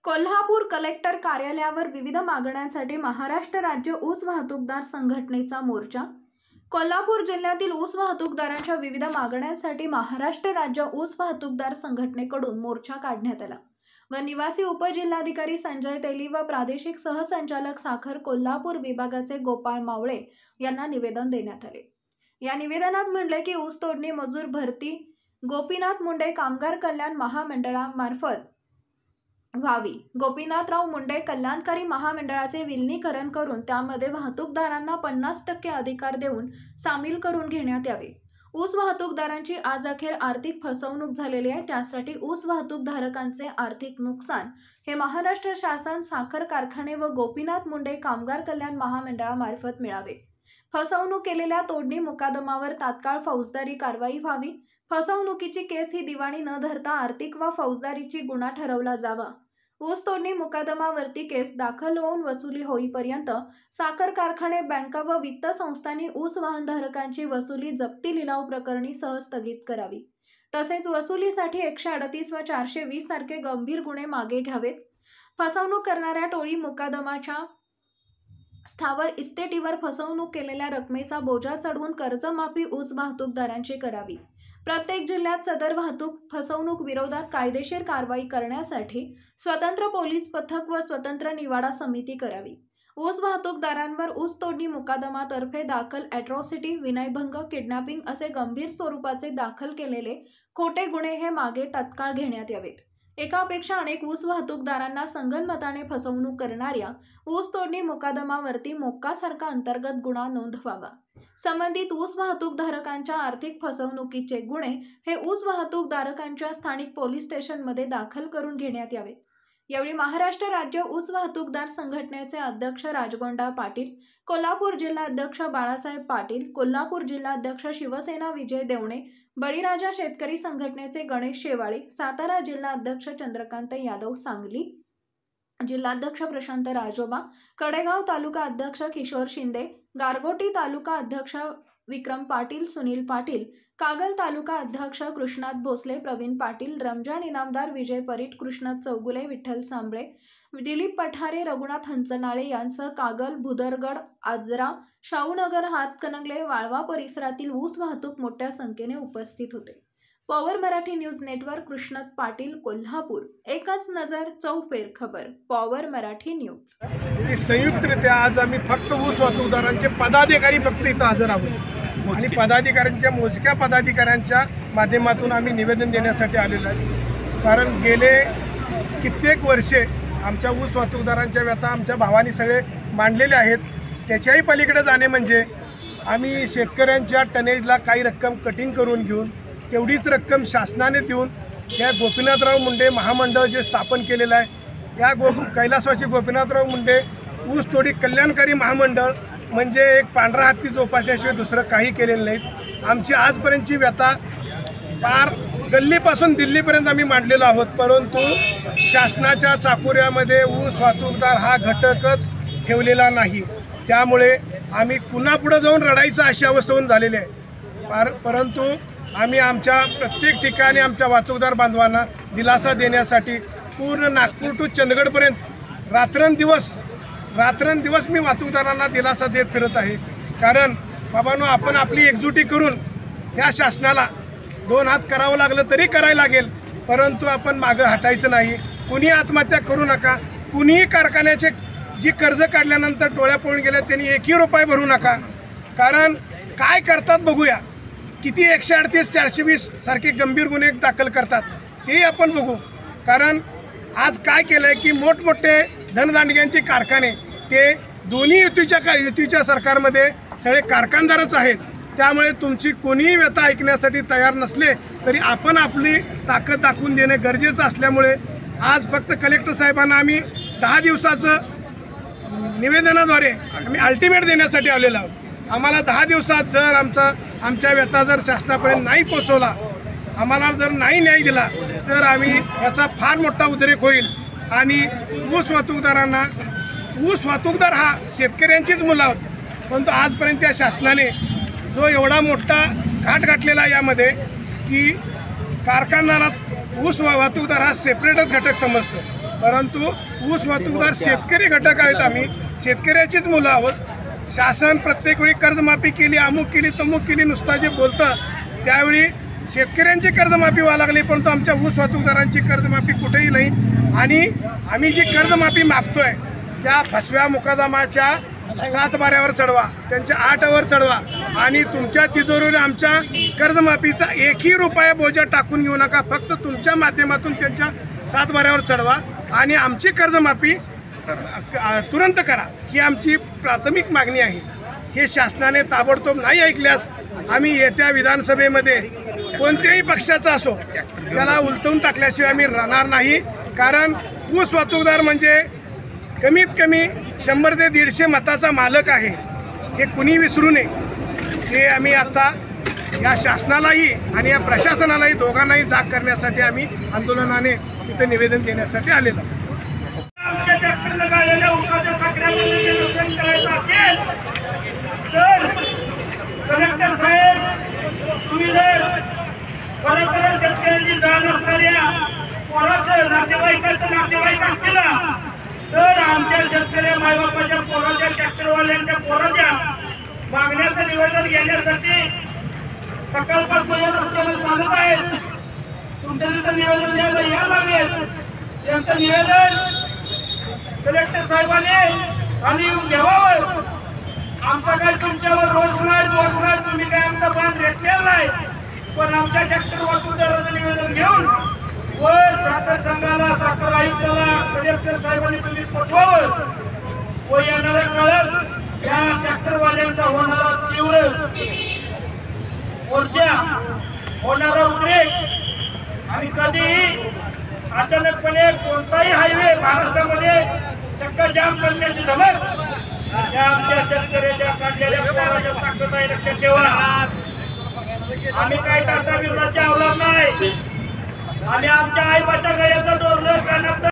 Kolhapur collector कार्यालयावर विविध मागण्यांसाठी महाराष्ट्र राज्य ऊस वाहतूकदार संघटनेचा मोर्चा। कोल्हापूर जिल्ह्यातील ऊस वाहतूकदारांच्या विविध मागण्यांसाठी महाराष्ट्र राज्य ऊस वाहतूकदार संघटनेकडून मोर्चा काढण्यात आला व निवासी उपजिल्हाधिकारी संजय तेली व प्रादेशिक सहसंचालक साखर कोल्हापूर विभागाचे गोपाळ मावळे यांना निवेदन देण्यात आले। या निवेदनात म्हटले की ऊस तोडणी मजूर भरती गोपीनाथ मुंडे कामगार कल्याण महामंडळामार्फत व्हावी। गोपीनाथराव मुंडे कल्याणकारी महामंडळाचे विलीनीकरण करून त्यामध्ये वाहतूकदारांना 50% अधिकार देऊन सामील करून घेण्यात यावे। ऊस वाहतूकदारांची आज अखेर आर्थिक फसवणूक झालेली आहे, त्यासाठी ऊस वाहतूकधारकांचे आर्थिक नुकसान हे महाराष्ट्र शासन साखर कारखाने व गोपीनाथ मुंडे कामगार कल्याण महामंडळामार्फत मिळावे। फसवणूक केलेल्या तोडणी मुकादमावर तात्काळ फौजदारी कारवाई व्हावी। फसवणुकीची केस ही दिवाणी न धरता आर्थिक व फौजदारीची गुन्हा ठरवला जावा। ऊस तोडणी मुकादमावरती केस दाखल होऊन वसुली होईपर्यंत साखर कारखाने बँका व वित्त संस्थांनी ऊस वाहनधारकांची वसुली जप्ती लिलाव प्रकरणी स्थगित करावी। तसेच वसुलीसाठी 138 व 420 सारखे गंभीर गुन्हे मागे घ्यावेत। फसवणूक करणाऱ्या टोळी मुकादमाच्या स्थावर इस्टेटीवर फसवणूक केलेल्या रकमेचा बोजा चढवून कर्जमाफी ऊस वाहतूकदारांची करावी। प्रत्येक जिल्ह्यात सदर वाहतूक फसवणूक विरोधात कायदेशीर कारवाई करण्यासाठी स्वतंत्र पोलीस पथक व स्वतंत्र निवाडा समिती करावी। ऊस वाहतूकदारांवर ऊस तोडणी मुकादमातर्फे दाखल अॅट्रॉसिटी, विनयभंग, किडनॅपिंग असे गंभीर स्वरूपाचे दाखल केलेले खोटे गुन्हे हे मागे तत्काळ घेण्यात यावेत। एकापेक्षा अनेक ऊस वाहतूकदारांना संगनमताने फसवणूक करणाऱ्या ऊस तोडणी मुकादमावरती मोक्कासारखा अंतर्गत गुन्हा नोंदवावा। संबंधित ऊस वाहतूकधारकांच्या आर्थिक फसवणुकीचे गुन्हे हे ऊस वाहतूकधारकांच्या स्थानिक पोलीस स्टेशनमध्ये दाखल करून घेण्यात यावेत। यावेळी महाराष्ट्र राज्य ऊस वाहतूकदार संघटनेचे अध्यक्ष राजगोंडा पाटील, कोल्हापूर जिल्हा अध्यक्ष बाळासाहेब पाटील, कोल्हापूर जिल्हा अध्यक्ष शिवसेना विजय देवणे, बळीराजा शेतकरी संघटनेचे गणेश शेवाळे, सातारा जिल्हा अध्यक्ष चंद्रकांत यादव, सांगली जिल्हाध्यक्ष प्रशांत राजोबा, कडेगाव तालुका अध्यक्ष किशोर शिंदे, गारगोटी तालुका अध्यक्ष विक्रम पाटील, सुनील पाटील, कागल तालुका अध्यक्ष कृष्णात भोसले, प्रवीण पाटील, रमजान इनामदार, विजय परीट, कृष्णात चौगुले, विठ्ठल सांबळे, दिलीप पठारे, रघुनाथ हंचनाळे यांसह कागल, भुदरगड, आजरा, शाहूनगर, हातकणंगले, वाळवा परिसरातील ऊस वाहतूक मोठ्या संख्येने उपस्थित होते। Power Marathi news network, Krishnat Patil, Kolhapur. एकच नजर, चौफेर खबर, पॉवर मराठी न्यूज। संयुक्तरित्या आज आम्ही फक्त ऊस वाहतूकदारांचे पदाधिकारी फक्त इथं हजर आहोत आणि पदाधिकाऱ्यांच्या मोजक्या पदाधिकाऱ्यांच्या माध्यमातून आम्ही निवेदन देण्यासाठी आलेलो आहे। कारण गेले कित्येक वर्षे आमच्या ऊस वाहतूकदारांच्या व्यथा आमच्या भावानी सगळे मांडलेले आहेत। त्याच्याही पलीकडे जाणे म्हणजे आम्ही शेतकऱ्यांच्या टनेजला काही रक्कम कटिंग करून घेऊन तेवढीच रक्कम शासनाने देऊन या गोपीनाथराव मुंडे महामंडळ जे स्थापन केलेलं आहे, या कैलासवासी गोपीनाथराव मुंडे ऊस तोडी कल्याणकारी महामंडळ म्हणजे एक पांढरा हत्ती जोपासल्याशिवाय दुसरं काही केलेलं नाही। आमची आजपर्यंतची व्यथा पार गल्लीपासून दिल्लीपर्यंत आम्ही मांडलेलो आहोत, परंतु शासनाच्या चाकोऱ्यामध्ये ऊस वाहतूकदार हा घटकच ठेवलेला नाही। त्यामुळे आम्ही पुन्हा पुढे जाऊन रडायचं अशी अवस्था होऊन झालेली आहे। परंतु आम्ही आमच्या प्रत्येक ठिकाणी आमच्या वाहतूकदार बांधवांना दिलासा देण्यासाठी पूर्ण नागपूर टू चंदगडपर्यंत रात्रंदिवस मी वाहतूकदारांना दिलासा देत फिरत आहे। कारण बाबांनो, आपण आपली एकजुटी करून या शासनाला 2 हात करावं लागलं तरी करायला लागेल, परंतु आपण मागं हटायचं नाही। कुणी आत्महत्या करू नका, कुणीही कारखान्याचे जी कर्ज काढल्यानंतर टोळ्या पळून गेल्या त्यांनी 1ही रुपया भरू नका। कारण काय करतात बघूया, किती 138, 420 सारखे गंभीर गुन्हे दाखल करतात तेही आपण बघू। कारण आज काय केलं आहे की मोठमोठे धनदांडग्यांचे कारखाने ते दोन्ही युतीच्या सरकारमध्ये सगळे कारखानदारच आहेत। त्यामुळे तुमची कोणीही व्यथा ऐकण्यासाठी तयार नसले तरी आपण आपली ताकद दाखवून देणे गरजेचं असल्यामुळे आज फक्त कलेक्टर साहेबांना आम्ही 10 दिवसाचं निवेदनाद्वारे आम्ही अल्टिमेट देण्यासाठी आलेलो आहोत। आम्हाला 10 दिवसात जर आमच्या व्यथा जर शासनापर्यंत नाही पोचवला, आम्हाला जर नाही न्याय दिला तर आम्ही याचा फार मोठा उद्रेक होईल। आणि ऊस वाहतूकदार हा शेतकऱ्यांचीच मुलं आहोत, परंतु आजपर्यंत या शासनाने जो एवढा मोठा घाट गाठलेला यामध्ये की कारखानदारात ऊस वाहतूकदार हा सेपरेटच घटक समजतो। परंतु ऊस वाहतूकदार शेतकरी घटक आहेत. आम्ही शेतकऱ्याचीच मुलं आहोत. शासन प्रत्येक वेळी कर्जमाफी केली, अमुक केली, तमुक केली, नुसता जे बोलतं त्यावेळी शेतकऱ्यांची कर्जमाफी व्हायला लागली, परंतु आमच्या ऊस वाहतूकदारांची कर्जमाफी कुठेही नाही. आणि आम्ही जी कर्जमाफी मागतोय त्या फसव्या मुकादमाच्या 7 बाऱ्यावर चढवा, त्यांच्या 8वर चढवा आणि तुमच्या तिजोरीवर आमच्या कर्जमाफीचा 1ही रुपया बोजा टाकून घेऊ नका. फक्त तुमच्या माध्यमातून त्यांच्या 7 बाऱ्यावर चढवा आणि आमची कर्जमाफी तुरंत करा ही आमची प्राथमिक मागणी आहे. हे शासनाने ताबडतोब नाही ऐकल्यास आम्ही येत्या विधानसभेमध्ये कोणत्याही पक्षाचा असो त्याला उलटवून टाकल्याशिवाय आम्ही राहणार नाही. कारण ऊस वाहतूकदार म्हणजे कमीत कमी 100 ते 150 मताचा मालक आहे. हे कुणी विसरू नये. हे आम्ही आता या शासनालाही आणि या प्रशासनालाही दोघांनाही जाग करण्यासाठी आम्ही आंदोलनाने इथं निवेदन देण्यासाठी आलेलो आहोत. आमच्या ट्रॅक्टरनं गाळलेल्या ऊसाच्या साखऱ्यामध्ये नुकसान करायचं असेल तर कलेक्टर साहेब, तुम्ही जर खरोखर शेतकऱ्यांची जाण असणाऱ्या पोराचं नातेवाईक असतील तर आमच्या शेतकऱ्या मायबापाच्या पोराच्या, ट्रॅक्टरवाल्यांच्या पोराच्या मागण्याचं निवेदन घेण्यासाठी सकाळपासून रस्त्यावर चालत आहेत. तुमच्या तिथं निवेदन द्यायला या लागेल. त्यांचं निवेदन कलेक्टर साहेबांनी आणि घ्यावं. आमचा काही तुमच्यावर रोष नाही, दोष नाही, तुम्ही काय आमचा बांध रेटलेला नाही. पण आमच्या ट्रॅक्टर वाहतूकदाराचं निवेदन घेऊन व साखर संघाला, साखर आयुक्ताला, कलेक्टर साहेबांनी तुम्ही पोचवावं व येणाऱ्या काळात या ट्रॅक्टरवाल्यांचा होणारा तीव्र मोर्चा, होणारा उद्रेक आणि कधीही अचानकपणे कोणताही हायवे महाराष्ट्रामध्ये चक्का जाम करण्याची धमक या आमच्या शेतकऱ्याच्या काढलेल्या पोराच्या ताकद आहे. लक्षात ठेवा. आम्ही काही टाटा विरोधाचे अवलंब नाही आणि आमच्या आईबाच्या गळ्याचं डोरलं कानात